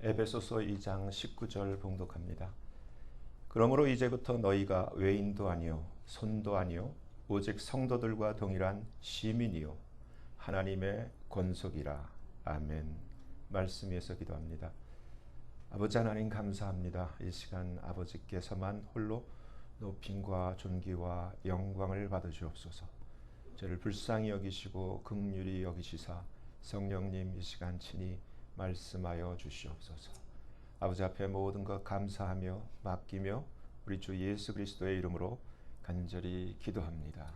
에베소서 2장 19절 봉독합니다. 그러므로 이제부터 너희가 외인도 아니요 손도 아니요 오직 성도들과 동일한 시민이요 하나님의 권속이라. 아멘. 말씀 위에서 기도합니다. 아버지 하나님 감사합니다. 이 시간 아버지께서만 홀로 높임과 존귀와 영광을 받으시옵소서. 저를 불쌍히 여기시고 긍휼히 여기시사 성령님 이 시간 친히 말씀하여 주시옵소서. 아버지 앞에 모든 것 감사하며 맡기며 우리 주 예수 그리스도의 이름으로 간절히 기도합니다.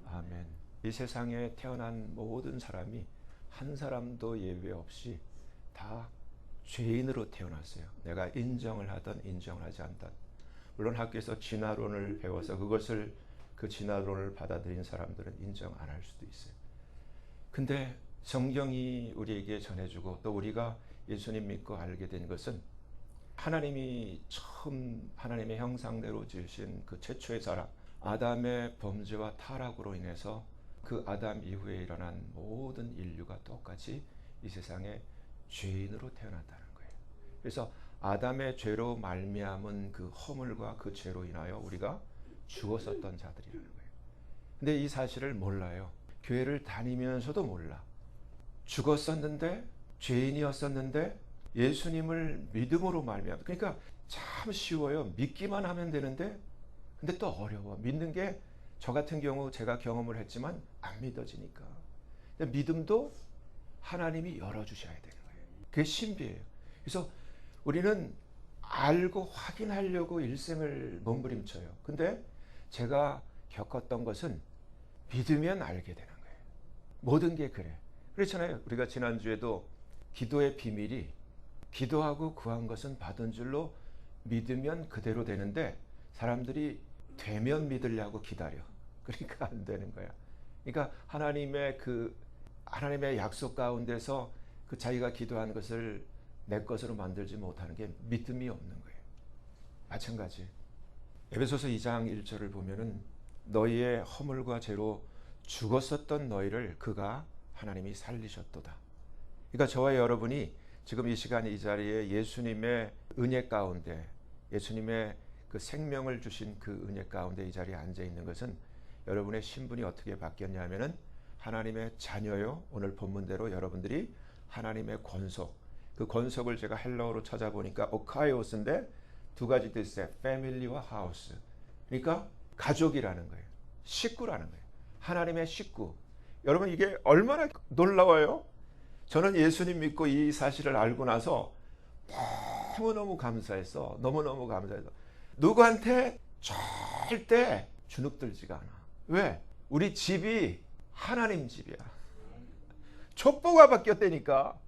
아멘. 이 세상에 태어난 모든 사람이 한 사람도 예외 없이 다 죄인으로 태어났어요. 내가 인정을 하든 인정을 하지 않든. 물론 학교에서 진화론을 배워서 그 진화론을 받아들인 사람들은 인정 안 할 수도 있어요. 근데 성경이 우리에게 전해주고 또 우리가 예수님 믿고 알게 된 것은 하나님이 처음 하나님의 형상대로 지으신 그 최초의 사람 아담의 범죄와 타락으로 인해서 그 아담 이후에 일어난 모든 인류가 똑같이 이 세상에 죄인으로 태어났다는 거예요. 그래서 아담의 죄로 말미암은 그 허물과 그 죄로 인하여 우리가 죽었었던 자들이라는 거예요. 근데 이 사실을 몰라요. 교회를 다니면서도 몰라. 죽었었는데 죄인이었었는데 예수님을 믿음으로 말미암아. 그러니까 참 쉬워요. 믿기만 하면 되는데 근데 또 어려워. 믿는 게 저 같은 경우 제가 경험을 했지만 안 믿어지니까. 믿음도 하나님이 열어주셔야 되는 거예요. 그게 신비예요. 그래서 우리는 알고 확인하려고 일생을 몸부림쳐요. 근데 제가 겪었던 것은 믿으면 알게 되는 거예요. 모든 게 그래. 그렇잖아요. 우리가 지난주에도 기도의 비밀이 기도하고 구한 것은 받은 줄로 믿으면 그대로 되는데 사람들이 되면 믿으려고 기다려. 그러니까 안 되는 거야. 그러니까 하나님의 약속 가운데서 그 자기가 기도한 것을 내 것으로 만들지 못하는 게 믿음이 없는 거예요. 마찬가지. 에베소서 2장 1절을 보면은 너희의 허물과 죄로 죽었었던 너희를 그가 하나님이 살리셨도다. 그러니까 저와 여러분이 지금 이 시간 이 자리에 예수님의 은혜 가운데 예수님의 그 생명을 주신 그 은혜 가운데 이 자리에 앉아 있는 것은 여러분의 신분이 어떻게 바뀌었냐 하면은 하나님의 자녀요. 오늘 본문대로 여러분들이 하나님의 권속. 그 권속을 제가 헬라어로 찾아보니까 오카이오스인데 두 가지 뜻이에요. 패밀리와 하우스. 그러니까 가족이라는 거예요. 식구라는 거예요. 하나님의 식구. 여러분 이게 얼마나 놀라워요? 저는 예수님 믿고 이 사실을 알고 나서 너무너무 감사해서 너무너무 감사해서 누구한테 절대 주눅들지가 않아. 왜? 우리 집이 하나님 집이야. 족보가 바뀌었다니까.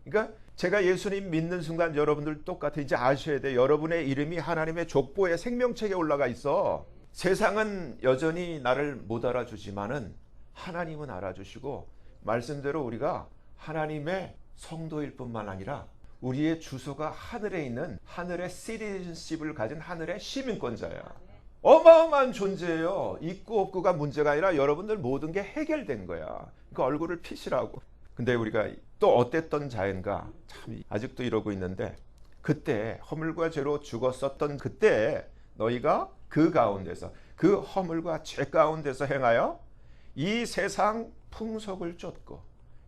그러니까 제가 예수님 믿는 순간 여러분들 똑같아. 이제 아셔야 돼. 여러분의 이름이 하나님의 족보에 생명책에 올라가 있어. 세상은 여전히 나를 못 알아주지만은 하나님은 알아주시고 말씀대로 우리가 하나님의 성도일 뿐만 아니라 우리의 주소가 하늘에 있는 하늘의 시티즌십을 가진 하늘의 시민권자야. 어마어마한 존재예요. 있고 없고가 문제가 아니라 여러분들 모든 게 해결된 거야. 그 얼굴을 피시라고. 근데 우리가 또 어땠던 자인가? 참 아직도 이러고 있는데 그때 허물과 죄로 죽었었던 그때 너희가 그 가운데서 그 허물과 죄 가운데서 행하여 이 세상 풍속을 쫓고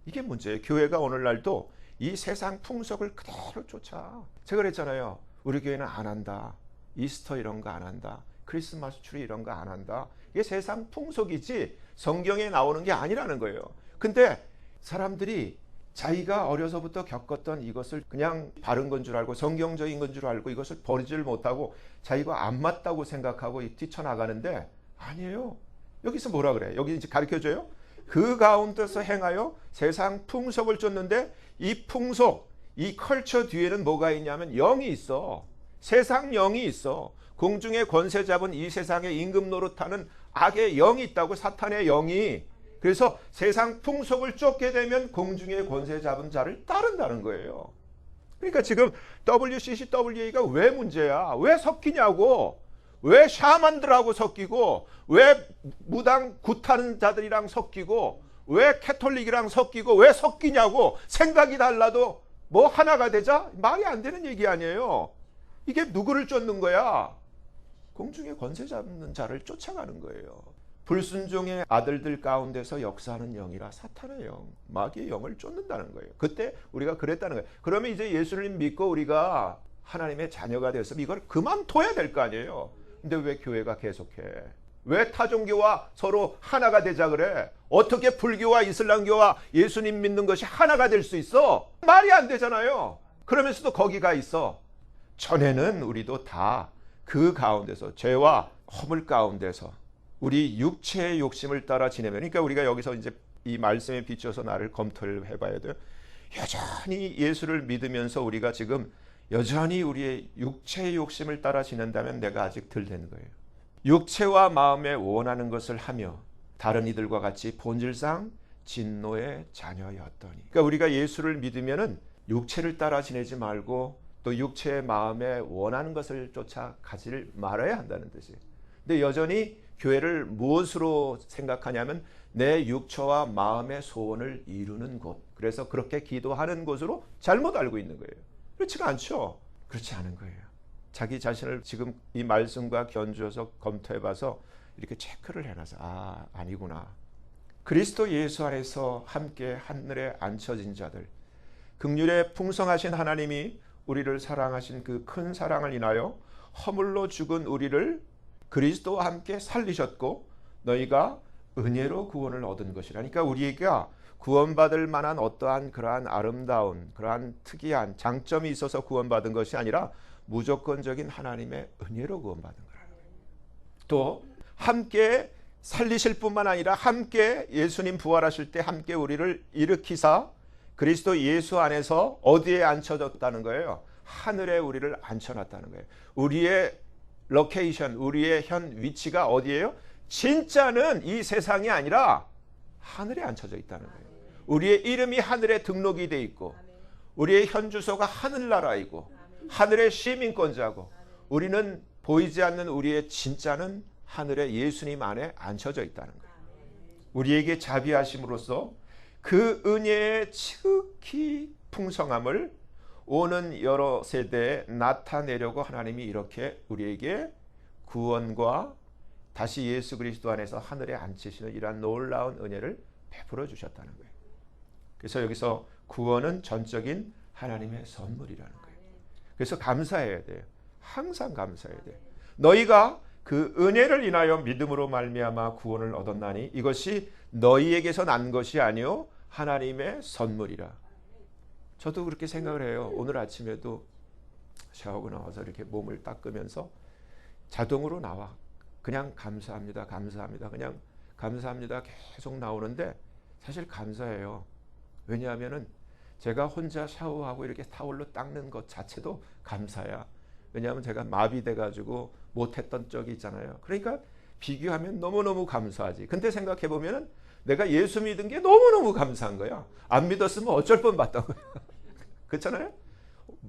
이게 문제예요. 교회가 오늘날도 이 세상 풍속을 그대로 쫓아. 제가 그랬잖아요. 우리 교회는 안 한다. 이스터 이런 거 안 한다. 크리스마스 트리 이런 거 안 한다. 이게 세상 풍속이지 성경에 나오는 게 아니라는 거예요. 근데 사람들이 자기가 어려서부터 겪었던 이것을 그냥 바른 건 줄 알고 성경적인 건 줄 알고 이것을 버리질 못하고 자기가 안 맞다고 생각하고 뛰쳐나가는데 아니에요. 여기서 뭐라 그래? 여기 이제 가르쳐줘요. 그 가운데서 행하여 세상 풍속을 쫓는데 이 풍속, 이 컬처 뒤에는 뭐가 있냐면 영이 있어. 세상 영이 있어. 공중의 권세 잡은 이 세상의 임금 노릇하는 악의 영이 있다고. 사탄의 영이. 그래서 세상 풍속을 쫓게 되면 공중의 권세 잡은 자를 따른다는 거예요. 그러니까 지금 WCCWA가 왜 문제야? 왜 섞이냐고. 왜 샤만들하고 섞이고, 왜 무당 굿하는 자들이랑 섞이고, 왜 캐톨릭이랑 섞이고, 왜 섞이냐고. 생각이 달라도 뭐 하나가 되자? 말이 안 되는 얘기 아니에요. 이게 누구를 쫓는 거야? 공중에 권세 잡는 자를 쫓아가는 거예요. 불순종의 아들들 가운데서 역사하는 영이라 사탄의 영, 마귀의 영을 쫓는다는 거예요. 그때 우리가 그랬다는 거예요. 그러면 이제 예수님 믿고 우리가 하나님의 자녀가 되었으면 이걸 그만둬야 될 거 아니에요. 근데 왜 교회가 계속해? 왜 타종교와 서로 하나가 되자 그래? 어떻게 불교와 이슬람교와 예수님 믿는 것이 하나가 될 수 있어? 말이 안 되잖아요. 그러면서도 거기가 있어. 전에는 우리도 다 그 가운데서 죄와 허물 가운데서 우리 육체의 욕심을 따라 지내면, 그러니까 우리가 여기서 이제 이 말씀에 비춰서 나를 검토를 해봐야 돼요. 여전히 예수를 믿으면서 우리가 지금 여전히 우리의 육체의 욕심을 따라 지낸다면 내가 아직 덜 된 거예요. 육체와 마음에 원하는 것을 하며 다른 이들과 같이 본질상 진노의 자녀였더니. 그러니까 우리가 예수를 믿으면은 육체를 따라 지내지 말고 또 육체의 마음에 원하는 것을 쫓아가지를 말아야 한다는 뜻이에요. 근데 여전히 교회를 무엇으로 생각하냐면 내 육체와 마음의 소원을 이루는 곳, 그래서 그렇게 기도하는 곳으로 잘못 알고 있는 거예요. 그렇지가 않죠. 그렇지 않은 거예요. 자기 자신을 지금 이 말씀과 견주어서 검토해봐서 이렇게 체크를 해놔서 아니구나. 그리스도 예수 안에서 함께 하늘에 앉혀진 자들, 긍휼에 풍성하신 하나님이 우리를 사랑하신 그 큰 사랑을 인하여 허물로 죽은 우리를 그리스도와 함께 살리셨고 너희가 은혜로 구원을 얻은 것이라. 그러니까 우리가 구원받을 만한 어떠한 그러한 아름다운 그러한 특이한 장점이 있어서 구원받은 것이 아니라 무조건적인 하나님의 은혜로 구원받은 거라는 거예요. 또 함께 살리실 뿐만 아니라 함께 예수님 부활하실 때 함께 우리를 일으키사 그리스도 예수 안에서 어디에 앉혀졌다는 거예요? 하늘에 우리를 앉혀놨다는 거예요. 우리의 로케이션, 우리의 현 위치가 어디예요? 진짜는 이 세상이 아니라 하늘에 앉혀져 있다는 거예요. 우리의 이름이 하늘에 등록이 돼 있고 우리의 현 주소가 하늘나라이고 하늘의 시민권자고 우리는 보이지 않는 우리의 진짜는 하늘에 예수님 안에 앉혀져 있다는 거예요. 우리에게 자비하심으로써 그 은혜의 지극히 풍성함을 오는 여러 세대에 나타내려고 하나님이 이렇게 우리에게 구원과 다시 예수 그리스도 안에서 하늘에 앉히시는 이러한 놀라운 은혜를 베풀어 주셨다는 거예요. 그래서 여기서 구원은 전적인 하나님의 선물이라는 거예요. 그래서 감사해야 돼요. 항상 감사해야 돼요. 너희가 그 은혜를 인하여 믿음으로 말미암아 구원을 얻었나니 이것이 너희에게서 난 것이 아니요 하나님의 선물이라. 저도 그렇게 생각을 해요. 오늘 아침에도 샤워하고 나와서 이렇게 몸을 닦으면서 자동으로 나와. 그냥 감사합니다. 감사합니다. 그냥 감사합니다. 계속 나오는데 사실 감사해요. 왜냐하면은 제가 혼자 샤워하고 이렇게 타월로 닦는 것 자체도 감사야. 왜냐하면 제가 마비돼 가지고 못했던 적이 있잖아요. 그러니까 비교하면 너무너무 감사하지. 근데 생각해 보면은 내가 예수 믿은 게 너무너무 감사한 거야. 안 믿었으면 어쩔 뻔봤던 거야. 그렇잖아요?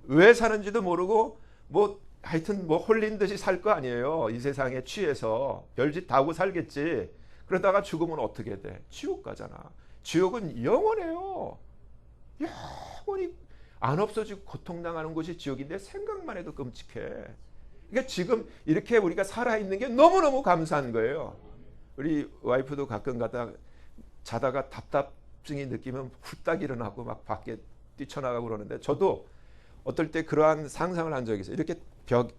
왜 사는지도 모르고 뭐 하여튼 뭐 홀린 듯이 살 거 아니에요. 이 세상에 취해서 별짓 다 하고 살겠지. 그러다가 죽으면 어떻게 돼? 지옥 가잖아. 지옥은 영원해요. 영원히 안 없어지고 고통당하는 곳이 지옥인데 생각만 해도 끔찍해. 그러니까 지금 이렇게 우리가 살아있는 게 너무너무 감사한 거예요. 우리 와이프도 가끔 가다 자다가 답답증이 느끼면 훌딱 일어나고 막 밖에 뛰쳐나가고 그러는데 저도 어떨 때 그러한 상상을 한 적이 있어요. 이렇게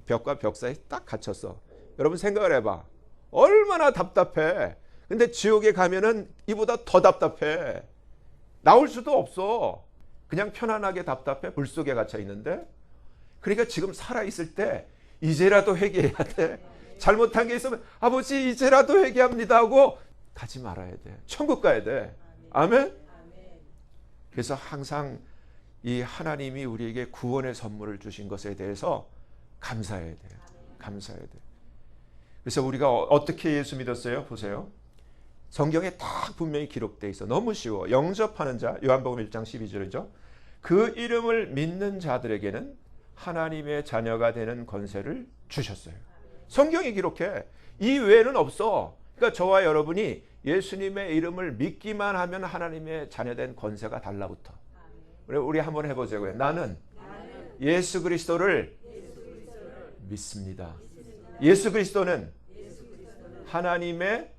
벽과 벽 사이에 딱 갇혔어. 여러분 생각을 해봐. 얼마나 답답해. 근데 지옥에 가면은 이보다 더 답답해. 나올 수도 없어. 그냥 편안하게 답답해. 불 속에 갇혀 있는데. 그러니까 지금 살아있을 때 이제라도 회개해야 돼. 잘못한 게 있으면 아버지 이제라도 회개합니다 하고 가지 말아야 돼. 천국 가야 돼. 아멘? 그래서 항상 이 하나님이 우리에게 구원의 선물을 주신 것에 대해서 감사해야 돼요. 감사해야 돼요. 그래서 우리가 어떻게 예수 믿었어요? 보세요. 성경에 딱 분명히 기록되어 있어. 너무 쉬워. 영접하는 자, 요한복음 1장 12절이죠. 그 이름을 믿는 자들에게는 하나님의 자녀가 되는 권세를 주셨어요. 성경이 기록해. 이 외에는 없어. 그러니까 저와 여러분이 예수님의 이름을 믿기만 하면 하나님의 자녀된 권세가 달라붙어. 우리 한번 해보자고요. 나는 예수 그리스도를 믿습니다. 예수 그리스도는 하나님의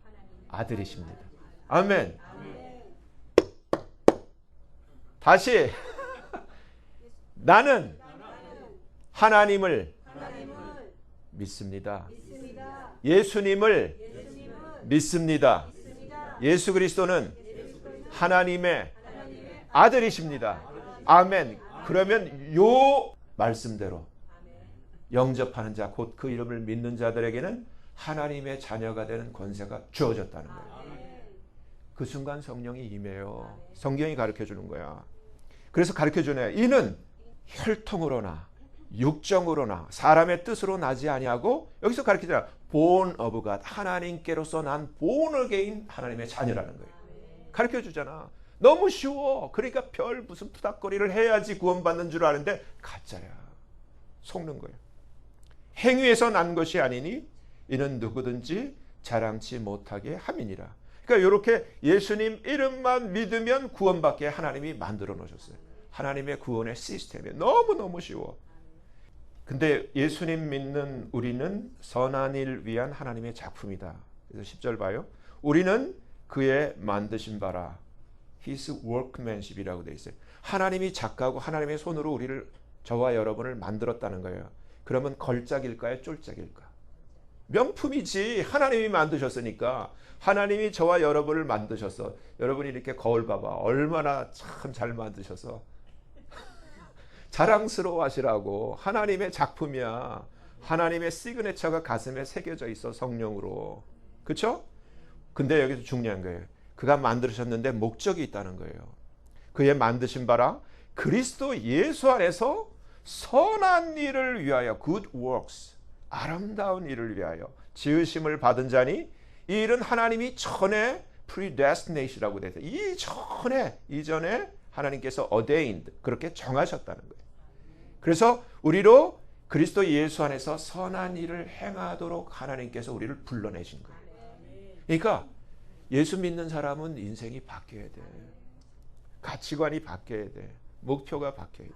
아들이십니다. 아멘. 다시 나는 하나님을 믿습니다. 예수님을 믿습니다. 예수 그리스도는 하나님의 아들이십니다. 아멘. 그러면 요 말씀대로 영접하는 자, 곧 그 이름을 믿는 자들에게는 하나님의 자녀가 되는 권세가 주어졌다는 거예요. 그 순간 성령이 임해요. 성경이 가르쳐 주는 거야. 그래서 가르쳐 주네. 이는 혈통으로나 육정으로나 사람의 뜻으로 나지 아니하고, 여기서 가르쳐 주잖아. born of God, 하나님께로서 난 born again 하나님의 자녀라는 거예요. 가르쳐 주잖아. 너무 쉬워. 그러니까 별 무슨 푸닥거리를 해야지 구원받는 줄 아는데 가짜야. 속는 거예요. 행위에서 난 것이 아니니 이는 누구든지 자랑치 못하게 함이니라. 그러니까 이렇게 예수님 이름만 믿으면 구원받게 하나님이 만들어 놓으셨어요. 하나님의 구원의 시스템이 너무너무 쉬워. 근데 예수님 믿는 우리는 선한 일 위한 하나님의 작품이다. 그래서 10절 봐요. 우리는 그의 만드신 바라. His workmanship이라고 되어 있어요. 하나님이 작가고 하나님의 손으로 우리를, 저와 여러분을 만들었다는 거예요. 그러면 걸작일까요? 쫄작일까? 명품이지. 하나님이 만드셨으니까. 하나님이 저와 여러분을 만드셨어. 여러분이 이렇게 거울 봐봐. 얼마나 참 잘 만드셔서. 자랑스러워 하시라고. 하나님의 작품이야. 하나님의 시그네처가 가슴에 새겨져 있어, 성령으로. 그렇죠? 근데 여기서 중요한 거예요. 그가 만드셨는데 목적이 있다는 거예요. 그의 만드신 바라 그리스도 예수 안에서 선한 일을 위하여, good works, 아름다운 일을 위하여 지으심을 받은 자니, 이 일은 하나님이 전에 predestinat이라고 되어 있어요. 이전에 하나님께서 ordained, 그렇게 정하셨다는 거예요. 그래서 우리로 그리스도 예수 안에서 선한 일을 행하도록 하나님께서 우리를 불러내신 거예요. 그러니까 예수 믿는 사람은 인생이 바뀌어야 돼. 가치관이 바뀌어야 돼. 목표가 바뀌어야 돼.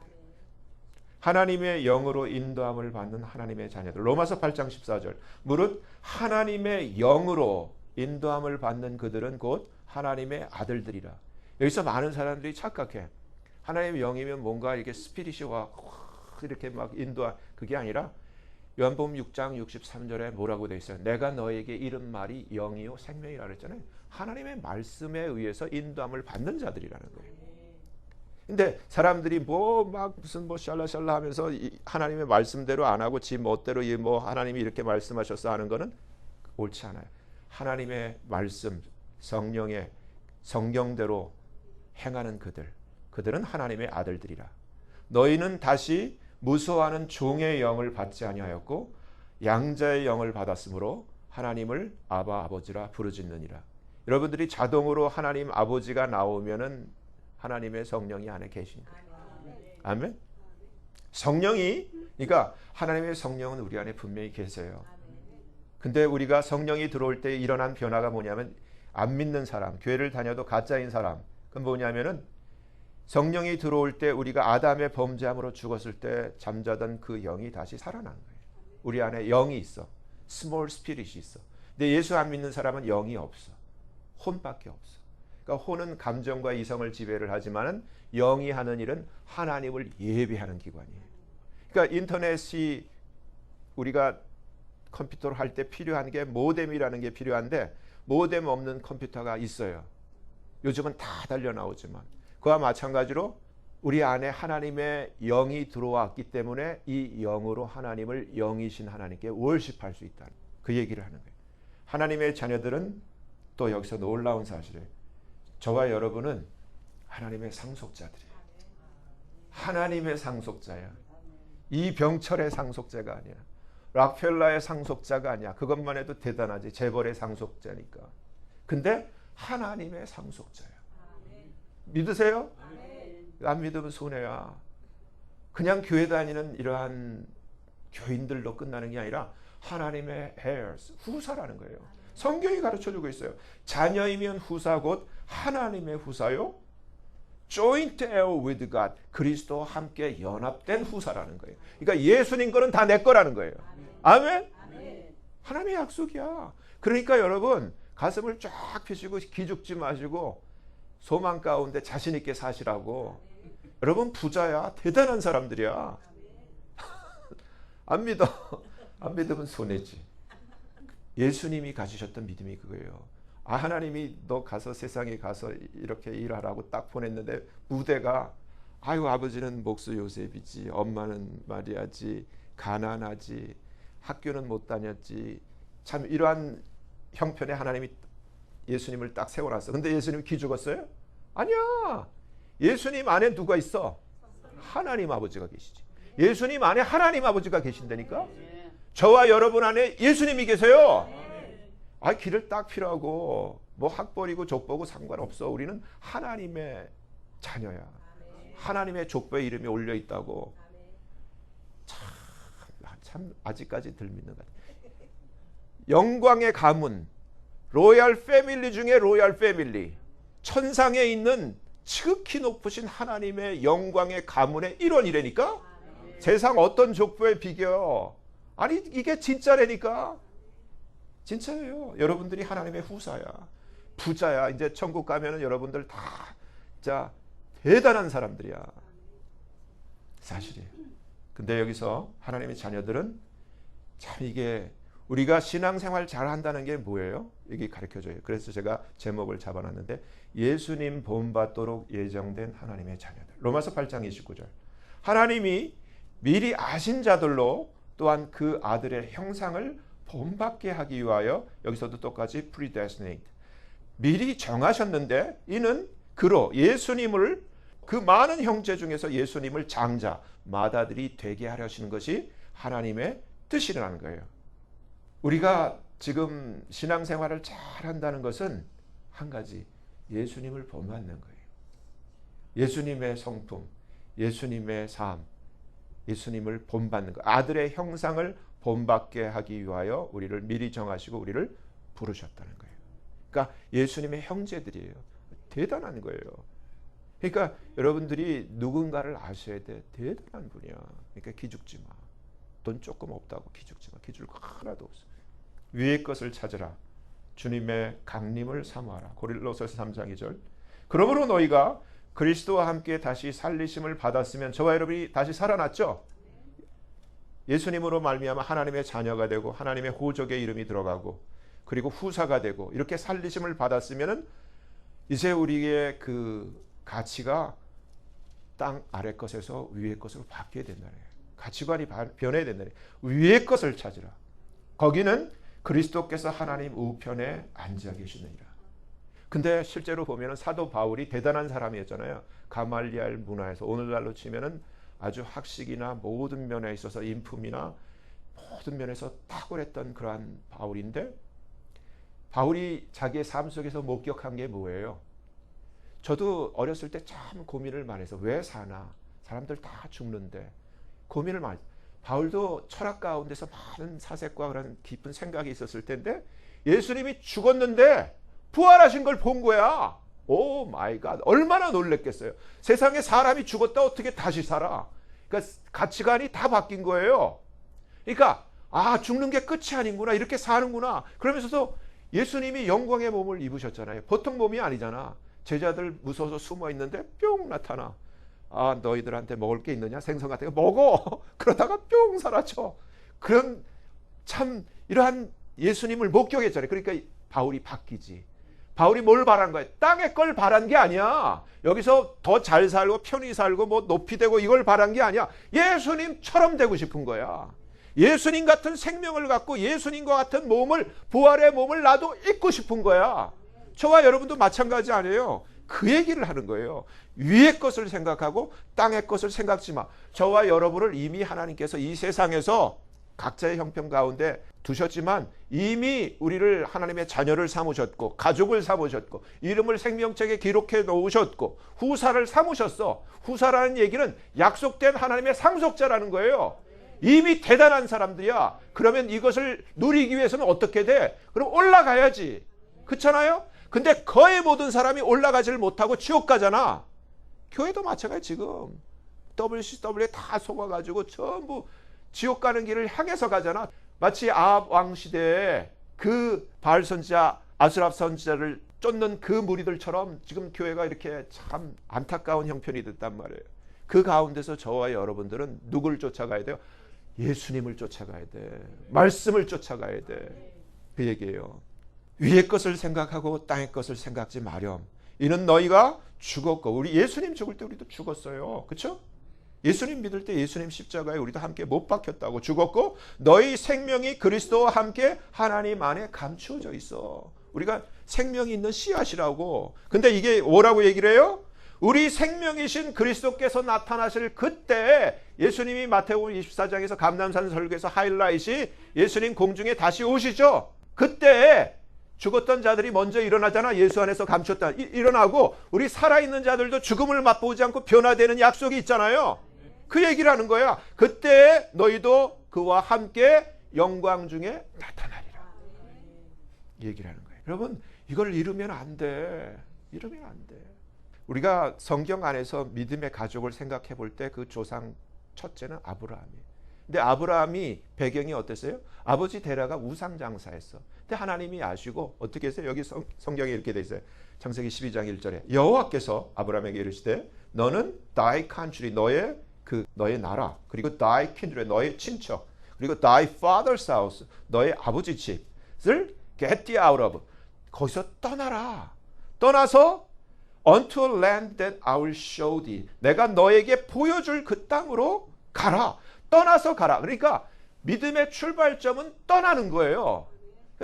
하나님의 영으로 인도함을 받는 하나님의 자녀들. 로마서 8장 14절. 무릇 하나님의 영으로 인도함을 받는 그들은 곧 하나님의 아들들이라. 여기서 많은 사람들이 착각해. 하나님의 영이면 뭔가 이렇게 스피릿이 와 이렇게 막 인도하, 그게 아니라 요한복음 6장 63절에 뭐라고 되어 있어요? 내가 너에게 이른 말이 영이요 생명이라 그랬잖아요. 하나님의 말씀에 의해서 인도함을 받는 자들이라는 거예요. 근데 사람들이 무슨 샬라샬라 하면서 하나님의 말씀대로 안 하고 지 멋대로 하나님이 이렇게 말씀하셨어 하는 거는 옳지 않아요. 하나님의 말씀, 성령의 성경대로 행하는 그들은 하나님의 아들들이라. 너희는 다시 무서워하는 종의 영을 받지 아니하였고 양자의 영을 받았으므로 하나님을 아바 아버지라 부르짖느니라. 여러분들이 자동으로 하나님 아버지가 나오면은 하나님의 성령이 안에 계신 거예요. 아멘. 성령이, 그러니까 하나님의 성령은 우리 안에 분명히 계세요. 근데 우리가 성령이 들어올 때 일어난 변화가 뭐냐면, 안 믿는 사람, 교회를 다녀도 가짜인 사람, 그건 뭐냐면은 성령이 들어올 때 우리가 아담의 범죄함으로 죽었을 때 잠자던 그 영이 다시 살아난 거예요. 우리 안에 영이 있어. 스몰 스피릿이 있어. 근데 예수 안 믿는 사람은 영이 없어. 혼밖에 없어. 그러니까 혼은 감정과 이성을 지배를 하지만은 영이 하는 일은 하나님을 예배하는 기관이에요. 그러니까 인터넷이, 우리가 컴퓨터를 할 때 필요한 게 모뎀이라는 게 필요한데 모뎀 없는 컴퓨터가 있어요. 요즘은 다 달려 나오지만 그와 마찬가지로 우리 안에 하나님의 영이 들어왔기 때문에 이 영으로 하나님을, 영이신 하나님께 월십할 수 있다는 그 얘기를 하는 거예요. 하나님의 자녀들은 또 여기서 놀라운 사실이에요. 저와 여러분은 하나님의 상속자들이에요. 하나님의 상속자야. 이병철의 상속자가 아니야. 락펠라의 상속자가 아니야. 그것만 해도 대단하지. 재벌의 상속자니까. 근데 하나님의 상속자야. 믿으세요? 안 믿으면 손해야. 그냥 교회 다니는 이러한 교인들로 끝나는 게 아니라 하나님의 heirs, 후사라는 거예요. 성경이 가르쳐주고 있어요. 자녀이면 후사 곧 하나님의 후사요. joint heir with God. 그리스도와 함께 연합된 후사라는 거예요. 그러니까 예수님 거는 다 내 거라는 거예요. 아멘? 하나님의 약속이야. 그러니까 여러분 가슴을 쫙 펴시고 기죽지 마시고 소망 가운데 자신 있게 사시라고. 여러분 부자야. 대단한 사람들이야. 안 믿어. 안 믿으면 손해지. 예수님이 가지셨던 믿음이 그거예요. 아, 하나님이 너 가서 세상에 가서 이렇게 일하라고 딱 보냈는데 무대가 아유 아버지는 목수 요셉이지, 엄마는 마리아지, 가난하지, 학교는 못 다녔지. 참 이러한 형편에 하나님이 예수님을 딱 세워놨어. 근데 예수님이 기죽었어요? 아니야. 예수님 안에 누가 있어? 하나님 아버지가 계시지. 예수님 안에 하나님 아버지가 계신다니까. 저와 여러분 안에 예수님이 계세요. 아, 길을 딱 피라고 뭐 학벌이고 족보고 상관없어. 우리는 하나님의 자녀야. 하나님의 족보에 이름이 올려 있다고. 참 아직까지 덜 믿는 것 같아요. 영광의 가문, 로얄 패밀리 중에 로얄 패밀리, 천상에 있는 지극히 높으신 하나님의 영광의 가문의 일원이라니까. 세상 어떤 족보에 비겨. 아니 이게 진짜라니까. 진짜예요. 여러분들이 하나님의 후사야. 부자야. 이제 천국 가면은 여러분들 다 진짜 대단한 사람들이야. 사실이에요. 근데 여기서 하나님의 자녀들은 참 이게 우리가 신앙생활 잘 한다는 게 뭐예요? 여기 가르쳐줘요. 그래서 제가 제목을 잡아놨는데 예수님 본받도록 예정된 하나님의 자녀들. 로마서 8장 29절. 하나님이 미리 아신 자들로 또한 그 아들의 형상을 본받게 하기 위하여, 여기서도 똑같이 predestinate, 미리 정하셨는데 이는 그로 예수님을, 그 많은 형제 중에서 예수님을 장자 맏아들이 되게 하려시는 것이 하나님의 뜻이라는 거예요. 우리가 지금 신앙생활을 잘 한다는 것은 한 가지, 예수님을 본받는 거예요. 예수님의 성품, 예수님의 삶, 예수님을 본받는 것, 아들의 형상을 본받게 하기 위하여 우리를 미리 정하시고 우리를 부르셨다는 거예요. 그러니까 예수님의 형제들이에요. 대단한 거예요. 그러니까 여러분들이 누군가를 아셔야 돼. 대단한 분이야. 그러니까 기죽지 마. 돈 조금 없다고 기죽지 마. 기죽을 거 하나도 없어. 위의 것을 찾으라. 주님의 강림을 사모하라. 고린도서서 3장 2절. 그러므로 너희가 그리스도와 함께 다시 살리심을 받았으면, 저와 여러분이 다시 살아났죠? 예수님으로 말미암아 하나님의 자녀가 되고 하나님의 호적의 이름이 들어가고 그리고 후사가 되고 이렇게 살리심을 받았으면 이제 우리의 그 가치가 땅 아래 것에서 위의 것으로 바뀌어야 된다는 거예요. 가치관이 변해야 된다는 거예요. 위의 것을 찾으라. 거기는 그리스도께서 하나님 우편에 앉아 계시느니라. 근데 실제로 보면은 사도 바울이 대단한 사람이었잖아요. 가말리알 문화에서 오늘날로 치면은 아주 학식이나 모든 면에 있어서 인품이나 모든 면에서 탁월했던 그러한 바울인데, 바울이 자기의 삶 속에서 목격한 게 뭐예요? 저도 어렸을 때 참 고민을 많이 해서 왜 사나? 사람들 다 죽는데 고민을 많이. 바울도 철학 가운데서 많은 사색과 그런 깊은 생각이 있었을 텐데 예수님이 죽었는데 부활하신 걸 본 거야. 오 마이 갓. 얼마나 놀랬겠어요. 세상에 사람이 죽었다 어떻게 다시 살아. 그러니까 가치관이 다 바뀐 거예요. 그러니까 아, 죽는 게 끝이 아닌구나. 이렇게 사는구나. 그러면서도 예수님이 영광의 몸을 입으셨잖아요. 보통 몸이 아니잖아. 제자들 무서워서 숨어 있는데 뿅 나타나. 아, 너희들한테 먹을 게 있느냐? 생선 같은 거 먹어. 그러다가 뿅 사라져. 그런 참 이러한 예수님을 목격했잖아요. 그러니까 바울이 바뀌지. 바울이 뭘 바란 거야? 땅의 걸 바란 게 아니야. 여기서 더 잘 살고 편히 살고 뭐 높이 되고 이걸 바란 게 아니야. 예수님처럼 되고 싶은 거야. 예수님 같은 생명을 갖고 예수님과 같은 몸을, 부활의 몸을 나도 입고 싶은 거야. 저와 여러분도 마찬가지 아니에요. 그 얘기를 하는 거예요. 위의 것을 생각하고 땅의 것을 생각지 마. 저와 여러분을 이미 하나님께서 이 세상에서 각자의 형편 가운데 두셨지만 이미 우리를 하나님의 자녀를 삼으셨고 가족을 삼으셨고 이름을 생명책에 기록해 놓으셨고 후사를 삼으셨어. 후사라는 얘기는 약속된 하나님의 상속자라는 거예요. 이미 대단한 사람들이야. 그러면 이것을 누리기 위해서는 어떻게 돼? 그럼 올라가야지. 그렇잖아요? 근데 거의 모든 사람이 올라가지를 못하고 지옥 가잖아. 교회도 마찬가지. 지금 WCW에 다 속아가지고 전부 지옥 가는 길을 향해서 가잖아. 마치 아합 왕 시대에 그 바알 선지자 아스랍 선지자를 쫓는 그 무리들처럼 지금 교회가 이렇게 참 안타까운 형편이 됐단 말이에요. 그 가운데서 저와 여러분들은 누굴 쫓아가야 돼요? 예수님을 쫓아가야 돼. 말씀을 쫓아가야 돼. 그 얘기예요. 위의 것을 생각하고 땅의 것을 생각지 마렴. 이는 너희가 죽었고, 우리 예수님 죽을 때 우리도 죽었어요. 그렇죠? 예수님 믿을 때 예수님 십자가에 우리도 함께 못 박혔다고. 죽었고 너희 생명이 그리스도와 함께 하나님 안에 감추어져 있어. 우리가 생명이 있는 씨앗이라고. 근데 이게 뭐라고 얘기를 해요? 우리 생명이신 그리스도께서 나타나실 그때, 예수님이 마태복음 24장에서 감람산 설교에서 하이라이트이 예수님 공중에 다시 오시죠. 그때 죽었던 자들이 먼저 일어나잖아. 예수 안에서 감췄다. 일어나고 우리 살아있는 자들도 죽음을 맛보지 않고 변화되는 약속이 있잖아요. 그 얘기를 하는 거야. 그때 너희도 그와 함께 영광 중에 나타나리라. 얘기를 하는 거예요. 여러분, 이걸 잃으면 안 돼. 잃으면 안 돼. 우리가 성경 안에서 믿음의 가족을 생각해 볼 때 그 조상 첫째는 아브라함이에요. 근데 아브라함이 배경이 어땠어요? 아버지 데라가 우상 장사했어. 근데 하나님이 아시고 어떻게 했어요? 여기 성경에 이렇게 돼 있어요. 창세기 12장 1절에 여호와께서 아브라함에게 이르시되 너는 thy country, 너의 나라, 그리고 thy kindred, 너의 친척, 그리고 thy father's house, 너의 아버지 집을 get thee out of, 거기서 떠나라. 떠나서 unto a land that I will show thee, 내가 너에게 보여줄 그 땅으로 가라. 떠나서 가라. 그러니까 믿음의 출발점은 떠나는 거예요.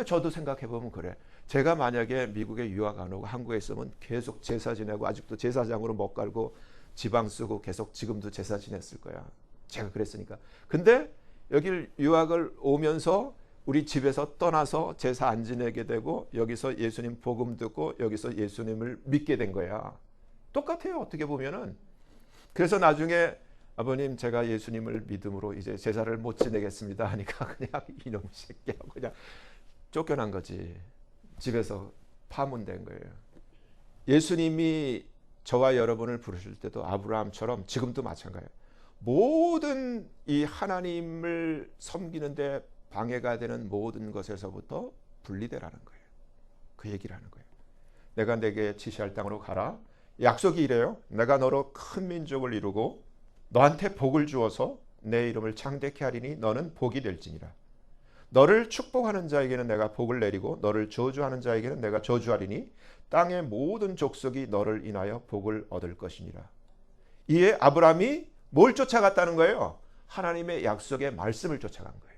저도 생각해 보면 그래. 제가 만약에 미국에 유학 안 오고 한국에 있으면 계속 제사 지내고 아직도 제사장으로 못 갈고 지방 쓰고 계속 지금도 제사 지냈을 거야. 제가 그랬으니까. 근데 여길 유학을 오면서 우리 집에서 떠나서 제사 안 지내게 되고 여기서 예수님 복음 듣고 여기서 예수님을 믿게 된 거야. 똑같아요. 어떻게 보면은. 그래서 나중에 아버님 제가 예수님을 믿음으로 이제 제사를 못 지내겠습니다 하니까 그냥 이놈 새끼하고 그냥 쫓겨난 거지. 집에서 파문된 거예요. 예수님이 저와 여러분을 부르실 때도 아브라함처럼 지금도 마찬가지예요. 모든 이 하나님을 섬기는데 방해가 되는 모든 것에서부터 분리되라는 거예요. 그 얘기를 하는 거예요. 내가 내게 지시할 땅으로 가라. 약속이 이래요. 내가 너로 큰 민족을 이루고 너한테 복을 주어서 내 이름을 창대케 하리니 너는 복이 될지니라. 너를 축복하는 자에게는 내가 복을 내리고 너를 저주하는 자에게는 내가 저주하리니 땅의 모든 족속이 너를 인하여 복을 얻을 것이니라. 이에 아브라함이 뭘 쫓아갔다는 거예요? 하나님의 약속의 말씀을 쫓아간 거예요.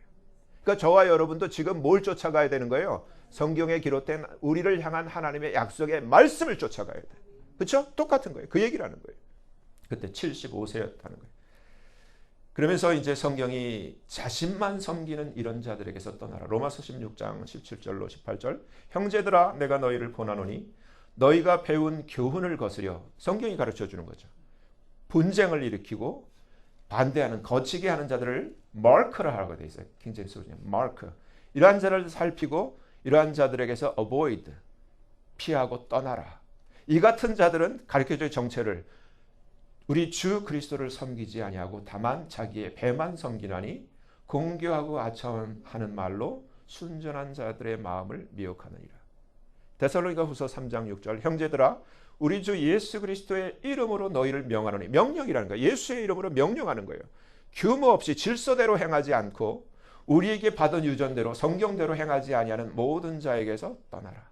그러니까 저와 여러분도 지금 뭘 쫓아가야 되는 거예요? 성경에 기록된 우리를 향한 하나님의 약속의 말씀을 쫓아가야 돼. 그렇죠? 똑같은 거예요. 그 얘기를 하는 거예요. 그때 75세였다는 거예요. 그러면서 이제 성경이 자신만 섬기는 이런 자들에게서 떠나라. 로마서 16장 17절로 18절. 형제들아 내가 너희를 권하노니 너희가 배운 교훈을 거스려, 성경이 가르쳐 주는 거죠. 분쟁을 일으키고 반대하는 거치게 하는 자들을 마크라 하라고 되어 있어요. 킹제임스 버전 마크. 이러한 자를 살피고 이러한 자들에게서 avoid, 피하고 떠나라. 이 같은 자들은 가르쳐줄 정체를 우리 주 그리스도를 섬기지 아니하고 다만 자기의 배만 섬기나니 공교하고 아첨하는 말로 순전한 자들의 마음을 미혹하느니라. 데살로니가 후서 3장 6절. 형제들아 우리 주 예수 그리스도의 이름으로 너희를 명하노니, 명령이라는 거예요. 예수의 이름으로 명령하는 거예요. 규모 없이 질서대로 행하지 않고 우리에게 받은 유전대로 성경대로 행하지 아니하는 모든 자에게서 떠나라.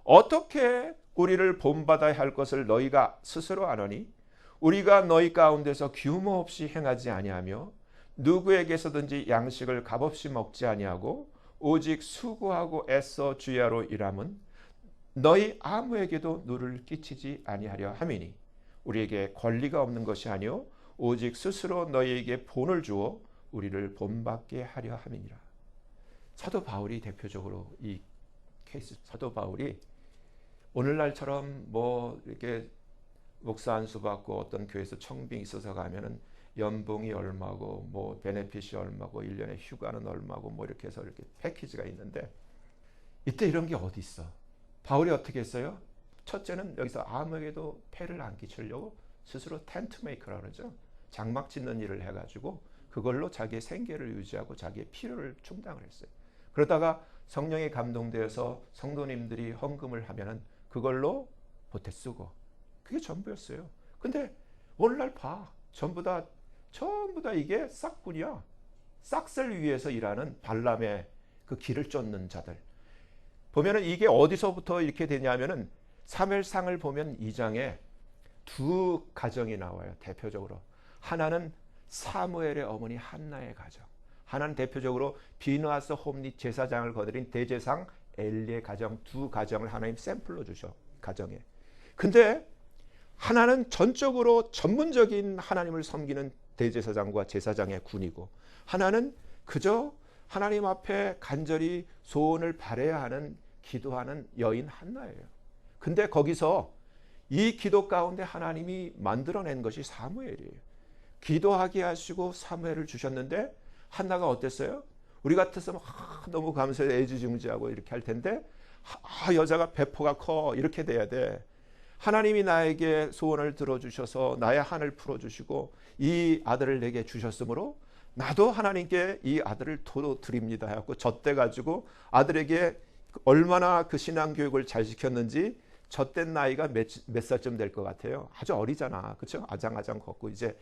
어떻게 우리를 본받아야 할 것을 너희가 스스로 아노니 우리가 너희 가운데서 규모 없이 행하지 아니하며 누구에게서든지 양식을 값없이 먹지 아니하고 오직 수고하고 애써 주야로 일함은 너희 아무에게도 누를 끼치지 아니하려 함이니 우리에게 권리가 없는 것이 아니요 오직 스스로 너희에게 본을 주어 우리를 본받게 하려 함이니라. 사도 바울이 대표적으로 이 케이스, 사도 바울이 오늘날처럼 뭐 이렇게 목사 안수 받고 어떤 교회에서 청빙 있어서 가면은 연봉이 얼마고 뭐 베네핏이 얼마고 1년에 휴가는 얼마고 뭐 이렇게 해서 이렇게 패키지가 있는데 이때 이런 게 어디 있어? 바울이 어떻게 했어요? 첫째는 여기서 아무에게도 폐를 안 끼치려고 스스로 텐트 메이커라고 그러죠. 장막 짓는 일을 해가지고 그걸로 자기의 생계를 유지하고 자기의 필요를 충당을 했어요. 그러다가 성령에 감동되어서 성도님들이 헌금을 하면은 그걸로 보태 쓰고 그게 전부였어요. 근데 오늘날 봐. 전부 다 이게 싹군이야. 싹쓸 위해서 일하는 발람의 그 길을 쫓는 자들. 보면은 이게 어디서부터 이렇게 되냐면은 사무엘상을 보면 2장에 두 가정이 나와요. 대표적으로. 하나는 사무엘의 어머니 한나의 가정. 하나는 대표적으로 비느하스 홈리 제사장을 거느린 대제사장 엘리의 가정. 두 가정을 하나님 샘플로 주셔. 가정에. 근데 하나는 전적으로 전문적인 하나님을 섬기는 대제사장과 제사장의 군이고 하나는 그저 하나님 앞에 간절히 소원을 바라야 하는 기도하는 여인 한나예요. 근데 거기서 이 기도 가운데 하나님이 만들어낸 것이 사무엘이에요. 기도하게 하시고 사무엘을 주셨는데 한나가 어땠어요? 우리 같았으면 너무 감사해 애지중지하고 이렇게 할 텐데 여자가 배포가 커 이렇게 돼야 돼. 하나님이 나에게 소원을 들어주셔서 나의 한을 풀어주시고 이 아들을 내게 주셨으므로 나도 하나님께 이 아들을 도로 드립니다 해갖고 젖대 가지고 아들에게 얼마나 그 신앙교육을 잘 시켰는지 젖된 나이가 몇 살쯤 될 것 같아요. 아주 어리잖아. 그렇죠? 아장아장 걷고 이제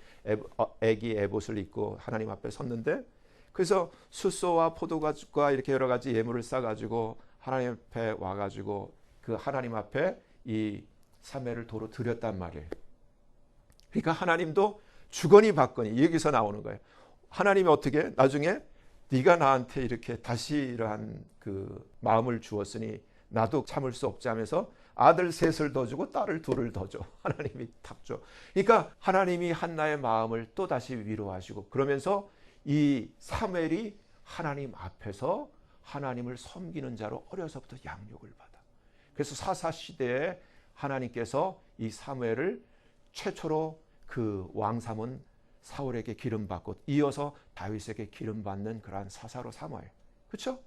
애기 에봇을 입고 하나님 앞에 섰는데 그래서 숫소와 포도주과 이렇게 여러 가지 예물을 싸가지고 하나님 앞에 와가지고 그 하나님 앞에 이 사매를 도로 드렸단 말이에요. 그러니까 하나님도 주거니 받거니 여기서 나오는 거예요. 하나님이 어떻게 나중에 네가 나한테 이렇게 다시 이러한 그 마음을 주었으니 나도 참을 수 없지 하면서 아들 셋을 더 주고 딸을 둘을 더 줘. 하나님이 탁 줘. 그러니까 하나님이 한나의 마음을 또 다시 위로하시고 그러면서 이 사무엘이 하나님 앞에서 하나님을 섬기는 자로 어려서부터 양육을 받아. 그래서 사사 시대에 하나님께서 이 사무엘을 최초로 그 왕 삼은 사울에게 기름 받고 이어서 다윗에게 기름 받는 그러한 사사로 삼아요. 그렇죠?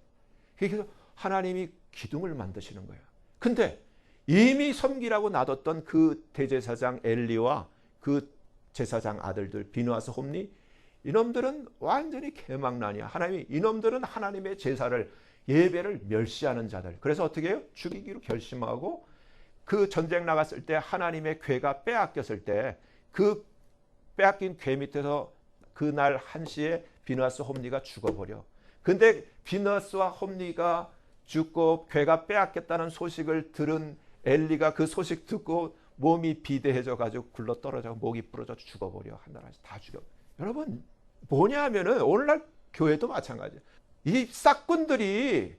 그래서 하나님이 기둥을 만드시는 거예요. 근데 이미 섬기라고 놔뒀던 그 대제사장 엘리와 그 제사장 아들들 비느하스 홈리 이놈들은 완전히 개망난이야. 하나님이 이놈들은 하나님의 제사를 예배를 멸시하는 자들. 그래서 어떻게 해요? 죽이기로 결심하고 그 전쟁 나갔을 때 하나님의 궤가 빼앗겼을 때 그 빼앗긴 궤 밑에서 그날 한시에 비느하스 홈리가 죽어버려. 근데 비느하스와 홈리가 죽고 궤가 빼앗겼다는 소식을 들은 엘리가 그 소식 듣고 몸이 비대해져 가지고 굴러 떨어져 목이 부러져 죽어버려. 한나라에서 다 죽여. 여러분 뭐냐 하면은 오늘날 교회도 마찬가지예요. 이 싹군들이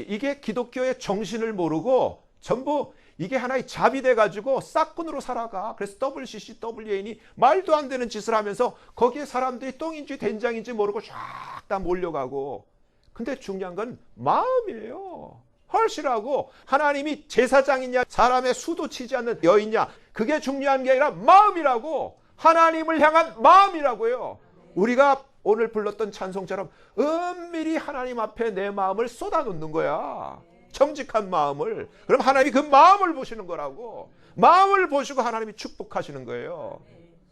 이게 기독교의 정신을 모르고 전부 이게 하나의 잡이 돼가지고 싹군으로 살아가. 그래서 WCC, WAN이 말도 안 되는 짓을 하면서 거기에 사람들이 똥인지 된장인지 모르고 쫙 다 몰려가고. 근데 중요한 건 마음이에요. 헐시라고 하나님이 제사장이냐 사람의 수도 치지 않는 여인이냐 그게 중요한 게 아니라 마음이라고. 하나님을 향한 마음이라고요. 우리가 오늘 불렀던 찬송처럼 은밀히 하나님 앞에 내 마음을 쏟아놓는 거야. 정직한 마음을. 그럼 하나님이 그 마음을 보시는 거라고. 마음을 보시고 하나님이 축복하시는 거예요.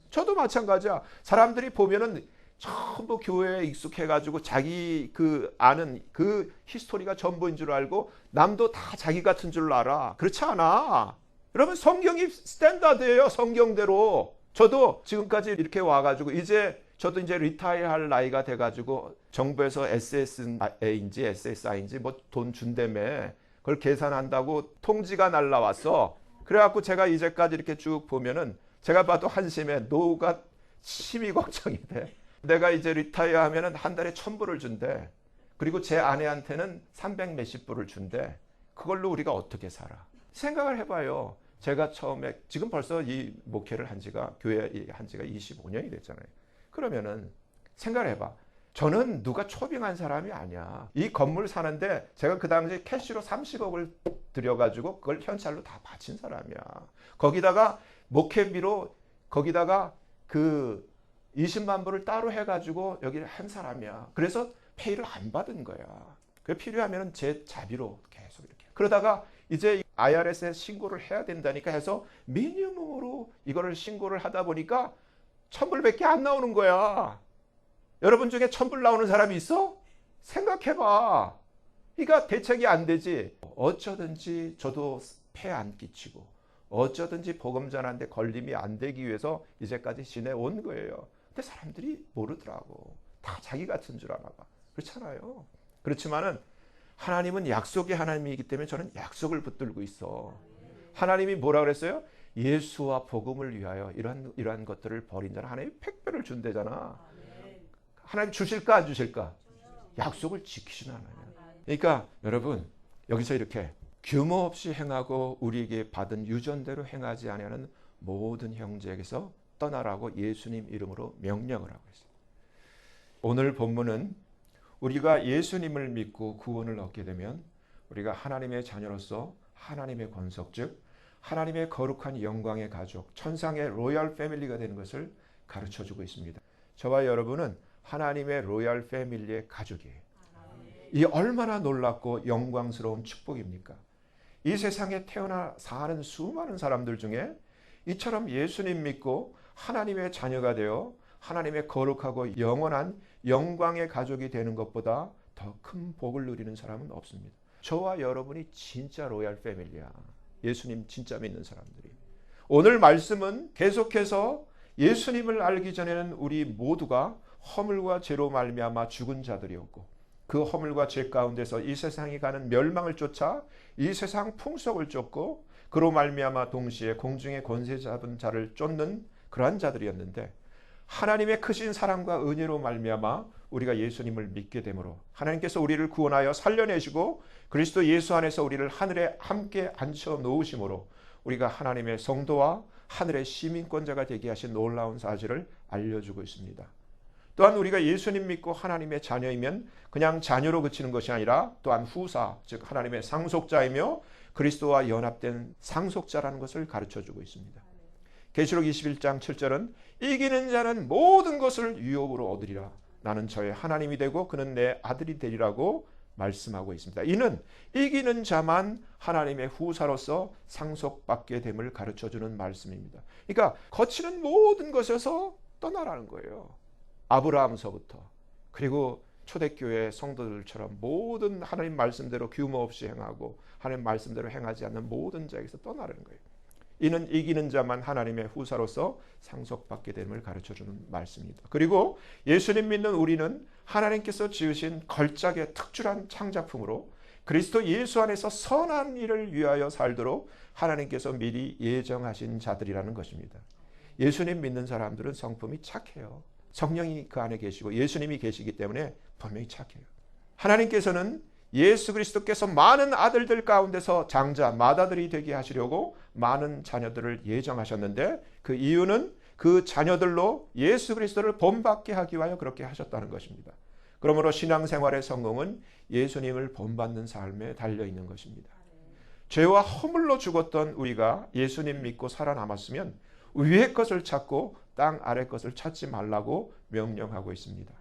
저도 마찬가지야. 사람들이 보면은 전부 교회에 익숙해가지고 자기 그 아는 그 히스토리가 전부인 줄 알고 남도 다 자기 같은 줄 알아. 그렇지 않아. 여러분 성경이 스탠다드예요. 성경대로. 저도 지금까지 이렇게 와가지고 저도 이제 리타이어 할 나이가 돼가지고 정부에서 SSA인지 SSI인지 뭐 돈 준다며 그걸 계산한다고 통지가 날라왔어. 그래갖고 제가 이제까지 이렇게 쭉 보면은 제가 봐도 한심해. 노후가 심히 걱정이 돼. 내가 이제 리타이어 하면은 한 달에 1,000불을 준대. 그리고 제 아내한테는 300 몇십 불을 준대. 그걸로 우리가 어떻게 살아? 생각을 해봐요. 제가 처음에 지금 벌써 이 목회를 한 지가 교회 한 지가 25년이 됐잖아요. 그러면은 생각을 해봐. 저는 누가 초빙한 사람이 아니야. 이 건물 사는데 제가 그 당시에 캐시로 30억을 들여가지고 그걸 현찰로 다 바친 사람이야. 거기다가 목회비로 거기다가 그 20만 불을 따로 해가지고 여기를 한 사람이야. 그래서 페이를 안 받은 거야. 그 필요하면 제 자비로 계속 이렇게. 그러다가 이제 IRS에 신고를 해야 된다니까 해서 미니멈으로 이거를 신고를 하다 보니까 1,000불밖에 안 나오는 거야. 여러분 중에 1,000불 나오는 사람이 있어? 생각해봐. 그러니까 대책이 안 되지. 어쩌든지 저도 폐 안 끼치고 어쩌든지 복음 전하는데 걸림이 안 되기 위해서 이제까지 지내온 거예요. 근데 사람들이 모르더라고. 다 자기 같은 줄 아나 봐. 그렇잖아요. 그렇지만은 하나님은 약속의 하나님이기 때문에 저는 약속을 붙들고 있어. 하나님이 뭐라 그랬어요? 예수와 복음을 위하여 이러한 것들을 버린 자는 하나님이 팩배를 준대잖아. 하나님 주실까 안 주실까? 약속을 지키시는 하나님. 그러니까 여러분 여기서 이렇게 규모 없이 행하고 우리에게 받은 유전대로 행하지 아니하는 모든 형제에게서 떠나라고 예수님 이름으로 명령을 하고 있어요. 오늘 본문은 우리가 예수님을 믿고 구원을 얻게 되면 우리가 하나님의 자녀로서 하나님의 권속 즉 하나님의 거룩한 영광의 가족 천상의 로얄 패밀리가 되는 것을 가르쳐주고 있습니다. 저와 여러분은 하나님의 로얄 패밀리의 가족이에요. 이 얼마나 놀랍고 영광스러운 축복입니까? 이 세상에 태어나 사는 수많은 사람들 중에 이처럼 예수님 믿고 하나님의 자녀가 되어 하나님의 거룩하고 영원한 영광의 가족이 되는 것보다 더 큰 복을 누리는 사람은 없습니다. 저와 여러분이 진짜 로얄 패밀리야. 예수님 진짜 믿는 사람들이. 오늘 말씀은 계속해서 예수님을 알기 전에는 우리 모두가 허물과 죄로 말미암아 죽은 자들이었고 그 허물과 죄 가운데서 이 세상이 가는 멸망을 쫓아 이 세상 풍속을 쫓고 그로 말미암아 동시에 공중의 권세 잡은 자를 쫓는 그러한 자들이었는데 하나님의 크신 사랑과 은혜로 말미암아 우리가 예수님을 믿게 되므로 하나님께서 우리를 구원하여 살려내시고 그리스도 예수 안에서 우리를 하늘에 함께 앉혀 놓으심으로 우리가 하나님의 성도와 하늘의 시민권자가 되게 하신 놀라운 사실을 알려주고 있습니다. 또한 우리가 예수님 믿고 하나님의 자녀이면 그냥 자녀로 그치는 것이 아니라 또한 후사, 즉 하나님의 상속자이며 그리스도와 연합된 상속자라는 것을 가르쳐주고 있습니다. 계시록 21장 7절은 이기는 자는 모든 것을 유업으로 얻으리라. 나는 저의 하나님이 되고 그는 내 아들이 되리라고 말씀하고 있습니다. 이는 이기는 자만 하나님의 후사로서 상속받게 됨을 가르쳐주는 말씀입니다. 그러니까 거치는 모든 것에서 떠나라는 거예요. 아브라함서부터 그리고 초대교회 성도들처럼 모든 하나님 말씀대로 규모 없이 행하고 하나님 말씀대로 행하지 않는 모든 자에게서 떠나라는 거예요. 이는 이기는 자만 하나님의 후사로서 상속받게 됨을 가르쳐주는 말씀입니다. 그리고 예수님 믿는 우리는 하나님께서 지으신 걸작의 특출한 창작품으로 그리스도 예수 안에서 선한 일을 위하여 살도록 하나님께서 미리 예정하신 자들이라는 것입니다. 예수님 믿는 사람들은 성품이 착해요. 성령이 그 안에 계시고 예수님이 계시기 때문에 분명히 착해요. 하나님께서는 예수 그리스도께서 많은 아들들 가운데서 장자, 맏아들이 되게 하시려고 많은 자녀들을 예정하셨는데 그 이유는 그 자녀들로 예수 그리스도를 본받게 하기 위하여 그렇게 하셨다는 것입니다. 그러므로 신앙생활의 성공은 예수님을 본받는 삶에 달려있는 것입니다. 죄와 허물로 죽었던 우리가 예수님 믿고 살아남았으면 위의 것을 찾고 땅 아래 것을 찾지 말라고 명령하고 있습니다.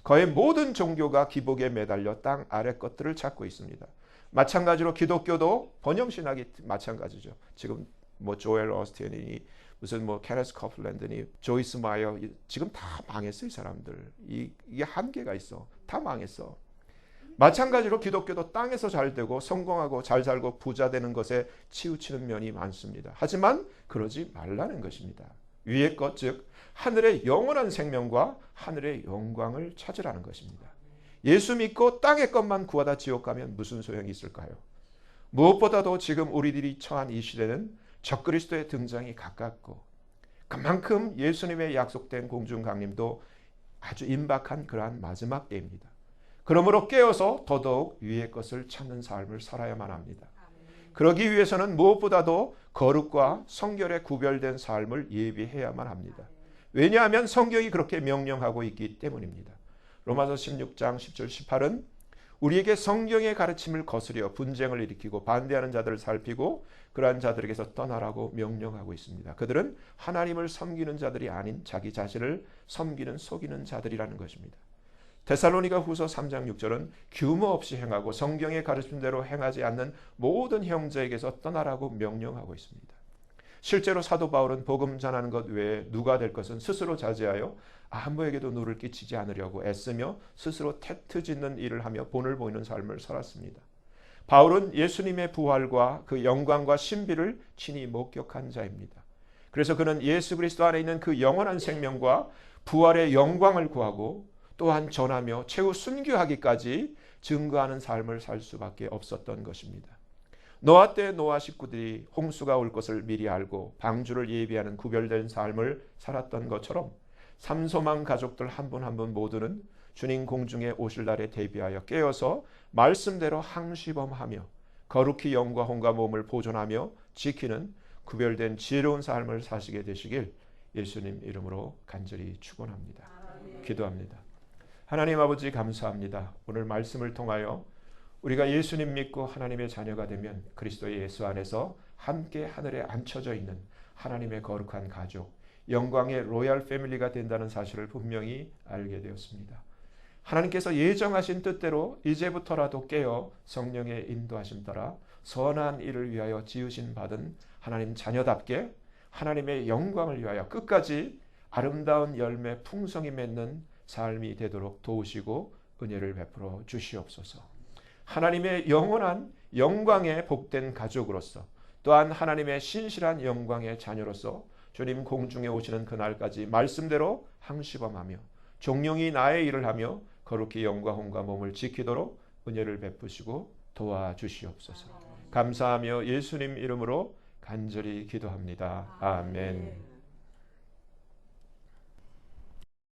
거의 모든 종교가 기복에 매달려 땅 아래 것들을 찾고 있습니다. 마찬가지로 기독교도 번영신학이 마찬가지죠. 지금 뭐 조엘 어스틴이 무슨 뭐 케네스 커플랜드니 조이스 마이어 지금 다 망했어 이 사람들. 이게 한계가 있어. 다 망했어. 마찬가지로 기독교도 땅에서 잘 되고 성공하고 잘 살고 부자 되는 것에 치우치는 면이 많습니다. 하지만 그러지 말라는 것입니다. 위의 것, 즉 하늘의 영원한 생명과 하늘의 영광을 찾으라는 것입니다. 예수 믿고 땅의 것만 구하다 지옥 가면 무슨 소용이 있을까요? 무엇보다도 지금 우리들이 처한 이 시대는 적그리스도의 등장이 가깝고 그만큼 예수님의 약속된 공중 강림도 아주 임박한 그러한 마지막 때입니다. 그러므로 깨어서 더더욱 위의 것을 찾는 삶을 살아야만 합니다. 그러기 위해서는 무엇보다도 거룩과 성결에 구별된 삶을 예비해야만 합니다. 왜냐하면 성경이 그렇게 명령하고 있기 때문입니다. 로마서 16장 10절 18은 우리에게 성경의 가르침을 거스려 분쟁을 일으키고 반대하는 자들을 살피고 그러한 자들에게서 떠나라고 명령하고 있습니다. 그들은 하나님을 섬기는 자들이 아닌 자기 자신을 섬기는 속이는 자들이라는 것입니다. 데살로니가 후서 3장 6절은 규모 없이 행하고 성경의 가르침대로 행하지 않는 모든 형제에게서 떠나라고 명령하고 있습니다. 실제로 사도 바울은 복음 전하는 것 외에 누가 될 것은 스스로 자제하여 아무에게도 누를 끼치지 않으려고 애쓰며 스스로 태트 짓는 일을 하며 본을 보이는 삶을 살았습니다. 바울은 예수님의 부활과 그 영광과 신비를 친히 목격한 자입니다. 그래서 그는 예수 그리스도 안에 있는 그 영원한 생명과 부활의 영광을 구하고 또한 전하며 최후 순교하기까지 증거하는 삶을 살 수밖에 없었던 것입니다. 노아 때 노아 식구들이 홍수가 올 것을 미리 알고 방주를 예비하는 구별된 삶을 살았던 것처럼 삼소망 가족들 한 분 한 분 모두는 주님 공중에 오실 날에 대비하여 깨어서 말씀대로 항시범하며 거룩히 영과 혼과 몸을 보존하며 지키는 구별된 지혜로운 삶을 사시게 되시길 예수님 이름으로 간절히 축원합니다. 기도합니다. 하나님 아버지 감사합니다. 오늘 말씀을 통하여 우리가 예수님 믿고 하나님의 자녀가 되면 그리스도 예수 안에서 함께 하늘에 앉혀져 있는 하나님의 거룩한 가족, 영광의 로얄 패밀리가 된다는 사실을 분명히 알게 되었습니다. 하나님께서 예정하신 뜻대로 이제부터라도 깨어 성령의 인도하심 따라 선한 일을 위하여 지으신 받은 하나님 자녀답게 하나님의 영광을 위하여 끝까지 아름다운 열매 풍성히 맺는 삶이 되도록 도우시고 은혜를 베풀어 주시옵소서. 하나님의 영원한 영광의 복된 가족으로서 또한 하나님의 신실한 영광의 자녀로서 주님 공중에 오시는 그날까지 말씀대로 항시범하며 종용이 나의 일을 하며 거룩히 영과 혼과 몸을 지키도록 은혜를 베푸시고 도와주시옵소서. 감사하며 예수님 이름으로 간절히 기도합니다. 아멘.